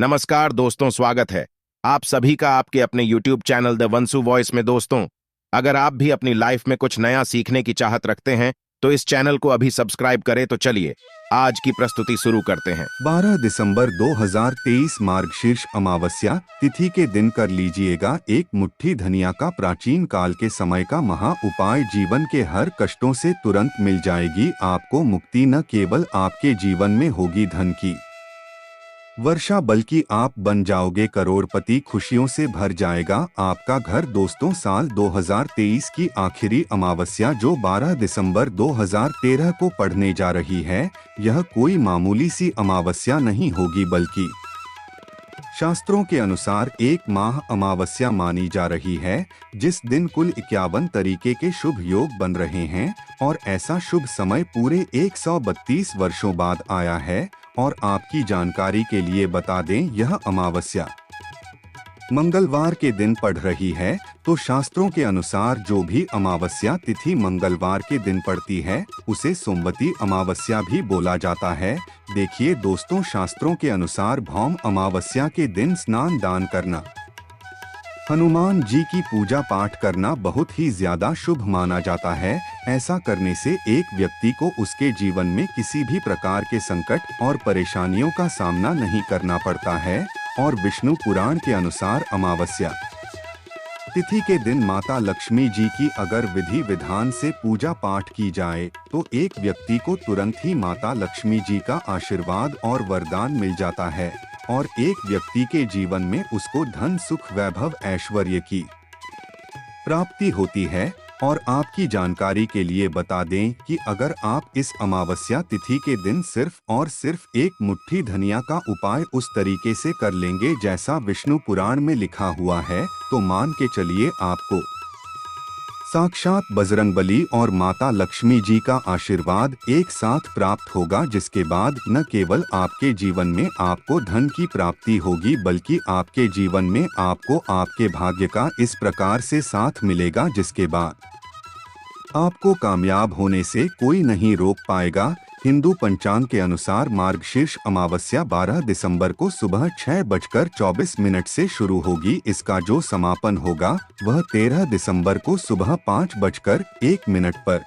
नमस्कार दोस्तों, स्वागत है आप सभी का आपके अपने YouTube चैनल द वंसु वॉइस में। दोस्तों, अगर आप भी अपनी लाइफ में कुछ नया सीखने की चाहत रखते हैं तो इस चैनल को अभी सब्सक्राइब करें। तो चलिए आज की प्रस्तुति शुरू करते हैं। 12 दिसंबर 2023 मार्गशीर्ष अमावस्या तिथि के दिन कर लीजिएगा एक मुट्ठी धनिया का प्राचीन काल के समय का महा उपाय। जीवन के हर कष्टों से तुरंत मिल जाएगी आपको मुक्ति। न केवल आपके जीवन में होगी धन की वर्षा बल्कि आप बन जाओगे करोड़पति। खुशियों से भर जाएगा आपका घर। दोस्तों, साल 2023 की आखिरी अमावस्या जो 12 दिसंबर 2013 को पड़ने जा रही है, यह कोई मामूली सी अमावस्या नहीं होगी बल्कि शास्त्रों के अनुसार एक माह अमावस्या मानी जा रही है, जिस दिन कुल 51 तरीके के शुभ योग बन रहे हैं और ऐसा शुभ समय पूरे 132 वर्षों बाद आया है। और आपकी जानकारी के लिए बता दें, यह अमावस्या मंगलवार के दिन पड़ रही है। तो शास्त्रों के अनुसार जो भी अमावस्या तिथि मंगलवार के दिन पड़ती है उसे सोमवती अमावस्या भी बोला जाता है। देखिए दोस्तों, शास्त्रों के अनुसार भौम अमावस्या के दिन स्नान दान करना, हनुमान जी की पूजा पाठ करना बहुत ही ज्यादा शुभ माना जाता है। ऐसा करने से एक व्यक्ति को उसके जीवन में किसी भी प्रकार के संकट और परेशानियों का सामना नहीं करना पड़ता है। और विष्णु पुराण के अनुसार अमावस्या तिथि के दिन माता लक्ष्मी जी की अगर विधि विधान से पूजा पाठ की जाए तो एक व्यक्ति को तुरंत ही माता लक्ष्मी जी का आशीर्वाद और वरदान मिल जाता है और एक व्यक्ति के जीवन में उसको धन सुख वैभव ऐश्वर्य की प्राप्ति होती है। और आपकी जानकारी के लिए बता दें कि अगर आप इस अमावस्या तिथि के दिन सिर्फ और सिर्फ एक मुट्ठी धनिया का उपाय उस तरीके से कर लेंगे जैसा विष्णु पुराण में लिखा हुआ है, तो मान के चलिए आपको साक्षात बजरंगबली और माता लक्ष्मी जी का आशीर्वाद एक साथ प्राप्त होगा, जिसके बाद न केवल आपके जीवन में आपको धन की प्राप्ति होगी बल्कि आपके जीवन में आपको आपके भाग्य का इस प्रकार से साथ मिलेगा जिसके बाद आपको कामयाब होने से कोई नहीं रोक पाएगा। हिंदू पंचांग के अनुसार मार्गशीर्ष अमावस्या 12 दिसंबर को सुबह 6:24 से शुरू होगी। इसका जो समापन होगा वह 13 दिसंबर को सुबह 5:01 पर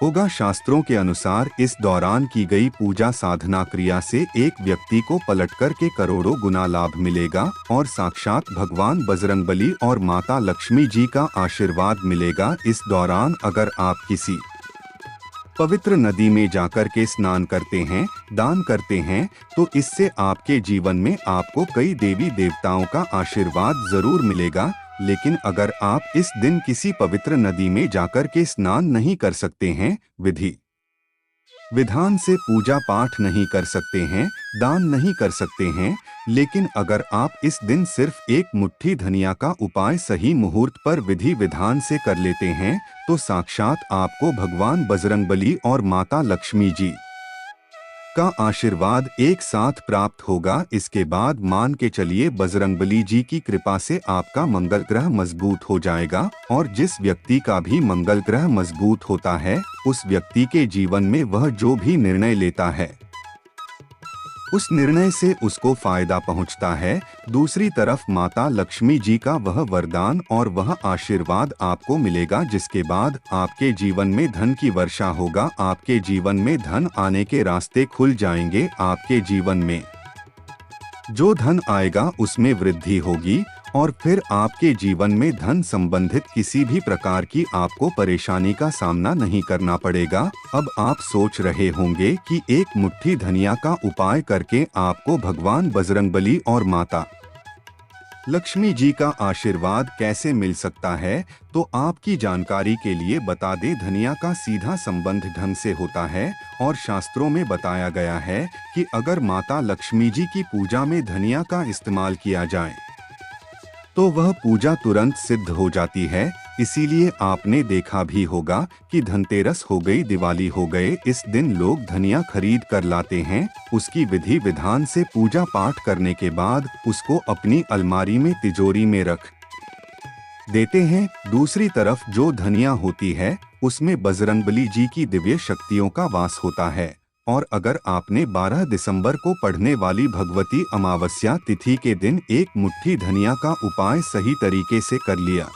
होगा। शास्त्रों के अनुसार इस दौरान की गई पूजा साधना क्रिया से एक व्यक्ति को पलटकर के करोड़ों गुना लाभ मिलेगा और साक्षात भगवान बजरंगबली और माता लक्ष्मी जी का आशीर्वाद मिलेगा। इस दौरान अगर आप किसी पवित्र नदी में जाकर के स्नान करते हैं, दान करते हैं, तो इससे आपके जीवन में आपको कई देवी देवताओं का आशीर्वाद जरूर मिलेगा। लेकिन अगर आप इस दिन किसी पवित्र नदी में जाकर के स्नान नहीं कर सकते हैं, विधि विधान से पूजा पाठ नहीं कर सकते हैं, दान नहीं कर सकते हैं, लेकिन अगर आप इस दिन सिर्फ एक मुट्ठी धनिया का उपाय सही मुहूर्त पर विधि विधान से कर लेते हैं, तो साक्षात आपको भगवान बजरंगबली और माता लक्ष्मी जी का आशीर्वाद एक साथ प्राप्त होगा। इसके बाद मान के चलिए बजरंगबली जी की कृपा से आपका मंगल ग्रह मजबूत हो जाएगा और जिस व्यक्ति का भी मंगल ग्रह मजबूत होता है उस व्यक्ति के जीवन में वह जो भी निर्णय लेता है उस निर्णय से उसको फायदा पहुंचता है। दूसरी तरफ माता लक्ष्मी जी का वह वरदान और वह आशीर्वाद आपको मिलेगा जिसके बाद आपके जीवन में धन की वर्षा होगा। आपके जीवन में धन आने के रास्ते खुल जाएंगे। आपके जीवन में जो धन आएगा उसमें वृद्धि होगी और फिर आपके जीवन में धन संबंधित किसी भी प्रकार की आपको परेशानी का सामना नहीं करना पड़ेगा। अब आप सोच रहे होंगे कि एक मुट्ठी धनिया का उपाय करके आपको भगवान बजरंगबली और माता लक्ष्मी जी का आशीर्वाद कैसे मिल सकता है, तो आपकी जानकारी के लिए बता दें, धनिया का सीधा संबंध धन से होता है और शास्त्रों में बताया गया है कि अगर माता लक्ष्मी जी की पूजा में धनिया का इस्तेमाल किया जाए तो वह पूजा तुरंत सिद्ध हो जाती है। इसीलिए आपने देखा भी होगा कि धनतेरस हो गई, दिवाली हो गए, इस दिन लोग धनिया खरीद कर लाते हैं। उसकी विधि विधान से पूजा पाठ करने के बाद उसको अपनी अलमारी में तिजोरी में रख देते हैं। दूसरी तरफ जो धनिया होती है उसमें बजरंगबली जी की दिव्य शक्तियों का वास होता है और अगर आपने 12 दिसंबर को पढ़ने वाली भगवती अमावस्या तिथि के दिन एक मुट्ठी धनिया का उपाय सही तरीके से कर लिया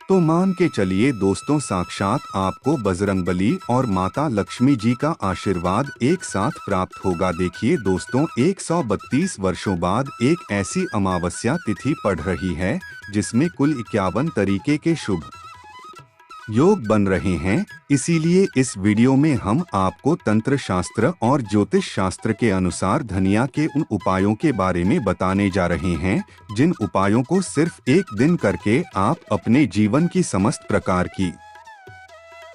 तो मान के चलिए दोस्तों, साक्षात आपको बजरंगबली और माता लक्ष्मी जी का आशीर्वाद एक साथ प्राप्त होगा। देखिए दोस्तों, 132 वर्षों बाद एक ऐसी अमावस्या तिथि पड़ रही है जिसमें कुल 51 तरीके के शुभ योग बन रहे हैं। इसीलिए इस वीडियो में हम आपको तंत्र शास्त्र और ज्योतिष शास्त्र के अनुसार धनिया के उन उपायों के बारे में बताने जा रहे हैं जिन उपायों को सिर्फ एक दिन करके आप अपने जीवन की समस्त प्रकार की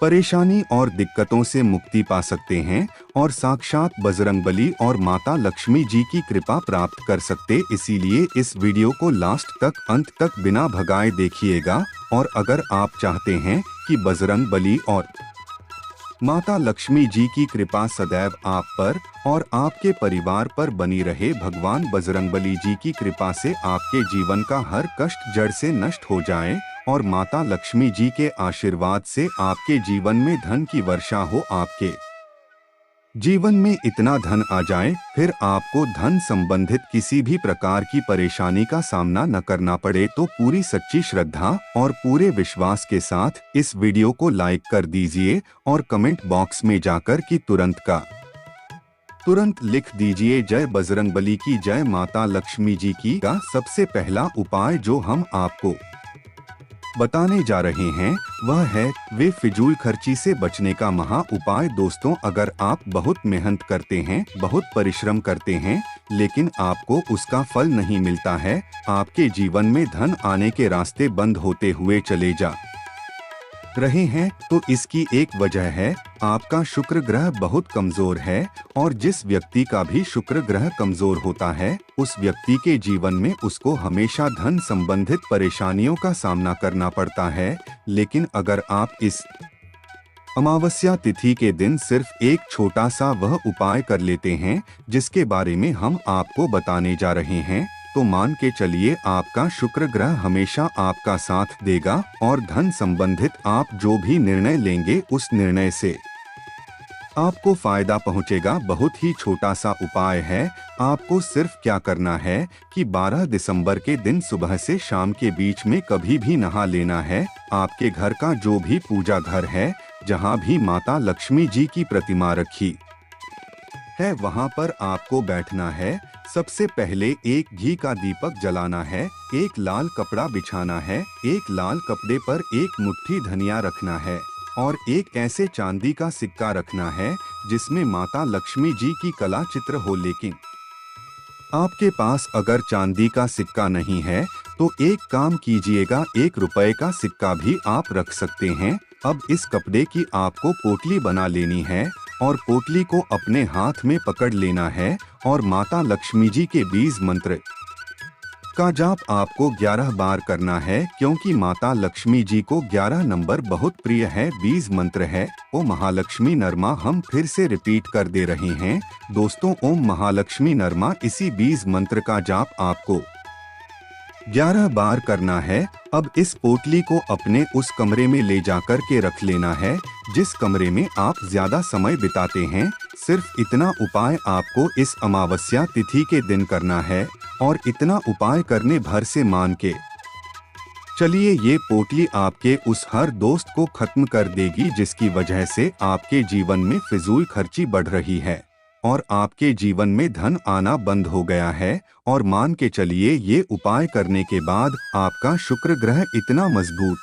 परेशानी और दिक्कतों से मुक्ति पा सकते हैं और साक्षात बजरंगबली और माता लक्ष्मी जी की कृपा प्राप्त कर सकते। इसीलिए इस वीडियो को लास्ट तक, अंत तक बिना भगाए देखिएगा। और अगर आप चाहते हैं कि बजरंगबली और माता लक्ष्मी जी की कृपा सदैव आप पर और आपके परिवार पर बनी रहे, भगवान बजरंगबली जी की कृपा से आपके जीवन का हर कष्ट जड़ से नष्ट हो जाए और माता लक्ष्मी जी के आशीर्वाद से आपके जीवन में धन की वर्षा हो, आपके जीवन में इतना धन आ जाए फिर आपको धन संबंधित किसी भी प्रकार की परेशानी का सामना न करना पड़े, तो पूरी सच्ची श्रद्धा और पूरे विश्वास के साथ इस वीडियो को लाइक कर दीजिए और कमेंट बॉक्स में जाकर कि तुरंत लिख दीजिए जय बजरंगबली की जय, माता लक्ष्मी जी की। का सबसे पहला उपाय जो हम आपको बताने जा रहे हैं वह है वे फिजूल खर्ची से बचने का महा उपाय। दोस्तों, अगर आप बहुत मेहनत करते हैं, बहुत परिश्रम करते हैं, लेकिन आपको उसका फल नहीं मिलता है, आपके जीवन में धन आने के रास्ते बंद होते हुए चले जा रहे हैं, तो इसकी एक वजह है आपका शुक्र ग्रह बहुत कमजोर है। और जिस व्यक्ति का भी शुक्र ग्रह कमजोर होता है उस व्यक्ति के जीवन में उसको हमेशा धन संबंधित परेशानियों का सामना करना पड़ता है। लेकिन अगर आप इस अमावस्या तिथि के दिन सिर्फ एक छोटा सा वह उपाय कर लेते हैं जिसके बारे में हम आपको बताने जा रहे हैं, तो मान के चलिए आपका शुक्र ग्रह हमेशा आपका साथ देगा और धन संबंधित आप जो भी निर्णय लेंगे उस निर्णय से आपको फायदा पहुंचेगा। बहुत ही छोटा सा उपाय है। आपको सिर्फ क्या करना है कि 12 दिसंबर के दिन सुबह से शाम के बीच में कभी भी नहा लेना है। आपके घर का जो भी पूजा घर है, जहां भी माता लक्ष्मी जी की प्रतिमा रखी है, वहां पर आपको बैठना है। सबसे पहले एक घी का दीपक जलाना है, एक लाल कपड़ा बिछाना है, एक लाल कपड़े पर एक मुट्ठी धनिया रखना है और एक ऐसे चांदी का सिक्का रखना है जिसमें माता लक्ष्मी जी की कला चित्र हो। लेकिन आपके पास अगर चांदी का सिक्का नहीं है तो एक काम कीजिएगा, 1 रुपए का सिक्का भी आप रख सकते हैं। अब इस कपड़े की आपको पोटली बना लेनी है और पोटली को अपने हाथ में पकड़ लेना है और माता लक्ष्मी जी के 20 मंत्र का जाप आपको 11 बार करना है, क्योंकि माता लक्ष्मी जी को 11 नंबर बहुत प्रिय है। 20 मंत्र है ओम महालक्ष्मी नरमा। हम फिर से रिपीट कर दे रहे हैं दोस्तों, ओम महालक्ष्मी नरमा। इसी 20 मंत्र का जाप आपको 11 बार करना है। अब इस पोटली को अपने उस कमरे में ले जाकर के रख लेना है जिस कमरे में आप ज्यादा समय बिताते हैं। सिर्फ इतना उपाय आपको इस अमावस्या तिथि के दिन करना है और इतना उपाय करने भर से मान के चलिए ये पोटली आपके उस हर दोस्त को खत्म कर देगी जिसकी वजह से आपके जीवन में फिजूल खर्ची बढ़ रही है और आपके जीवन में धन आना बंद हो गया है। और मान के चलिए ये उपाय करने के बाद आपका शुक्र ग्रह इतना मजबूत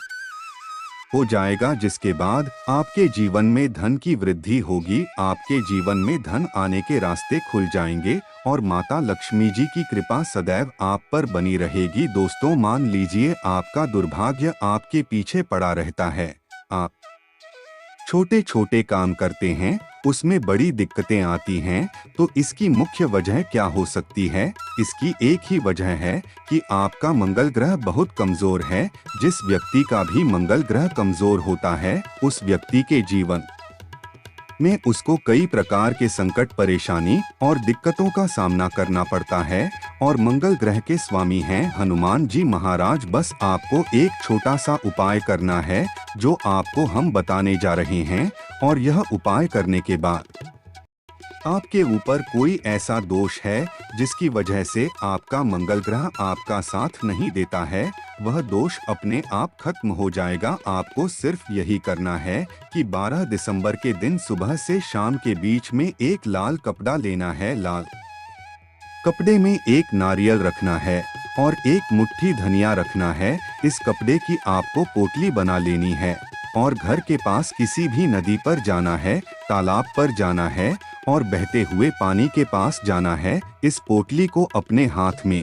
हो जाएगा जिसके बाद आपके जीवन में धन की वृद्धि होगी, आपके जीवन में धन आने के रास्ते खुल जाएंगे और माता लक्ष्मी जी की कृपा सदैव आप पर बनी रहेगी। दोस्तों, मान लीजिए आपका दुर्भाग्य आपके पीछे पड़ा रहता है, आप छोटे छोटे काम करते हैं, उसमें बड़ी दिक्कतें आती हैं, तो इसकी मुख्य वजह क्या हो सकती है? इसकी एक ही वजह है कि आपका मंगल ग्रह बहुत कमजोर है। जिस व्यक्ति का भी मंगल ग्रह कमजोर होता है उस व्यक्ति के जीवन में उसको कई प्रकार के संकट, परेशानी और दिक्कतों का सामना करना पड़ता है। और मंगल ग्रह के स्वामी हैं हनुमान जी महाराज। बस आपको एक छोटा सा उपाय करना है जो आपको हम बताने जा रहे हैं और यह उपाय करने के बाद आपके ऊपर कोई ऐसा दोष है जिसकी वजह से आपका मंगल ग्रह आपका साथ नहीं देता है, वह दोष अपने आप खत्म हो जाएगा। आपको सिर्फ यही करना है कि 12 दिसंबर के दिन सुबह से शाम के बीच में एक लाल कपड़ा लेना है। लाल कपड़े में एक नारियल रखना है और एक मुट्ठी धनिया रखना है। इस कपड़े की आपको पोटली बना लेनी है और घर के पास किसी भी नदी पर जाना है, तालाब पर जाना है और बहते हुए पानी के पास जाना है। इस पोटली को अपने हाथ में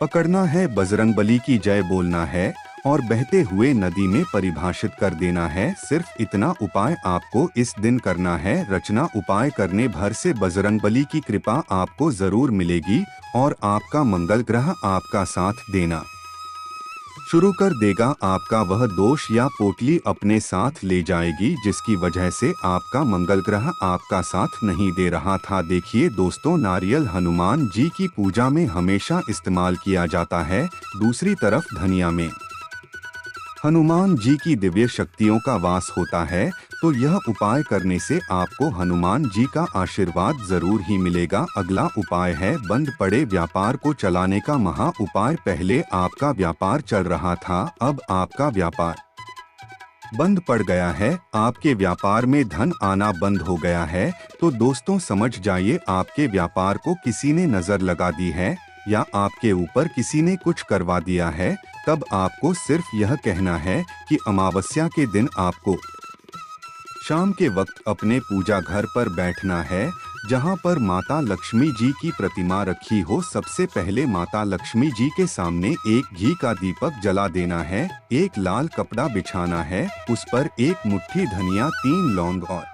पकड़ना है, बजरंगबली की जय बोलना है और बहते हुए नदी में परिभाषित कर देना है। सिर्फ इतना उपाय आपको इस दिन करना है। रचना उपाय करने भर से बजरंगबली की कृपा आपको जरूर मिलेगी और आपका मंगल ग्रह आपका साथ देना शुरू कर देगा। आपका वह दोष या पोटली अपने साथ ले जाएगी जिसकी वजह से आपका मंगल ग्रह आपका साथ नहीं दे रहा था। देखिए दोस्तों, नारियल हनुमान जी की पूजा में हमेशा इस्तेमाल किया जाता है। दूसरी तरफ धनिया में हनुमान जी की दिव्य शक्तियों का वास होता है, तो यह उपाय करने से आपको हनुमान जी का आशीर्वाद जरूर ही मिलेगा। अगला उपाय है बंद पड़े व्यापार को चलाने का महा उपाय। पहले आपका व्यापार चल रहा था, अब आपका व्यापार बंद पड़ गया है, आपके व्यापार में धन आना बंद हो गया है, तो दोस्तों समझ जाइए आपके व्यापार को किसी ने नजर लगा दी है या आपके ऊपर किसी ने कुछ करवा दिया है। तब आपको सिर्फ यह कहना है कि अमावस्या के दिन आपको शाम के वक्त अपने पूजा घर पर बैठना है जहां पर माता लक्ष्मी जी की प्रतिमा रखी हो। सबसे पहले माता लक्ष्मी जी के सामने एक घी का दीपक जला देना है, एक लाल कपड़ा बिछाना है, उस पर एक मुट्ठी धनिया, 3 लौंग और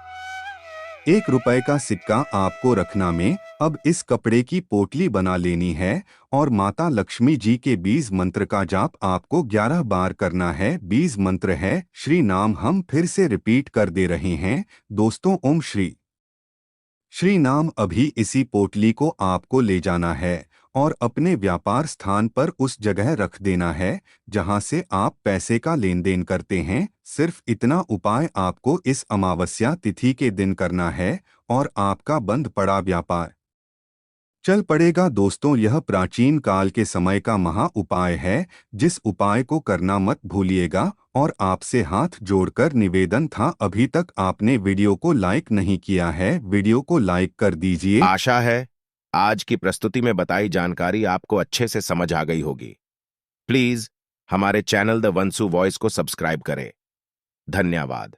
1 रुपए का सिक्का आपको रखना में। अब इस कपड़े की पोटली बना लेनी है और माता लक्ष्मी जी के बीज मंत्र का जाप आपको 11 बार करना है। बीज मंत्र है श्री नाम। हम फिर से रिपीट कर दे रहे हैं दोस्तों, ओम श्री नाम। अभी इसी पोटली को आपको ले जाना है और अपने व्यापार स्थान पर उस जगह रख देना है जहां से आप पैसे का लेन देन करते हैं। सिर्फ इतना उपाय आपको इस अमावस्या तिथि के दिन करना है और आपका बंद पड़ा व्यापार चल पड़ेगा। दोस्तों, यह प्राचीन काल के समय का महा उपाय है, जिस उपाय को करना मत भूलिएगा। और आपसे हाथ जोड़कर निवेदन था, अभी तक आपने वीडियो को लाइक नहीं किया है, वीडियो को लाइक कर दीजिए। आशा है आज की प्रस्तुति में बताई जानकारी आपको अच्छे से समझ आ गई होगी। प्लीज हमारे चैनल द वंसु वॉइस को सब्सक्राइब करें। धन्यवाद।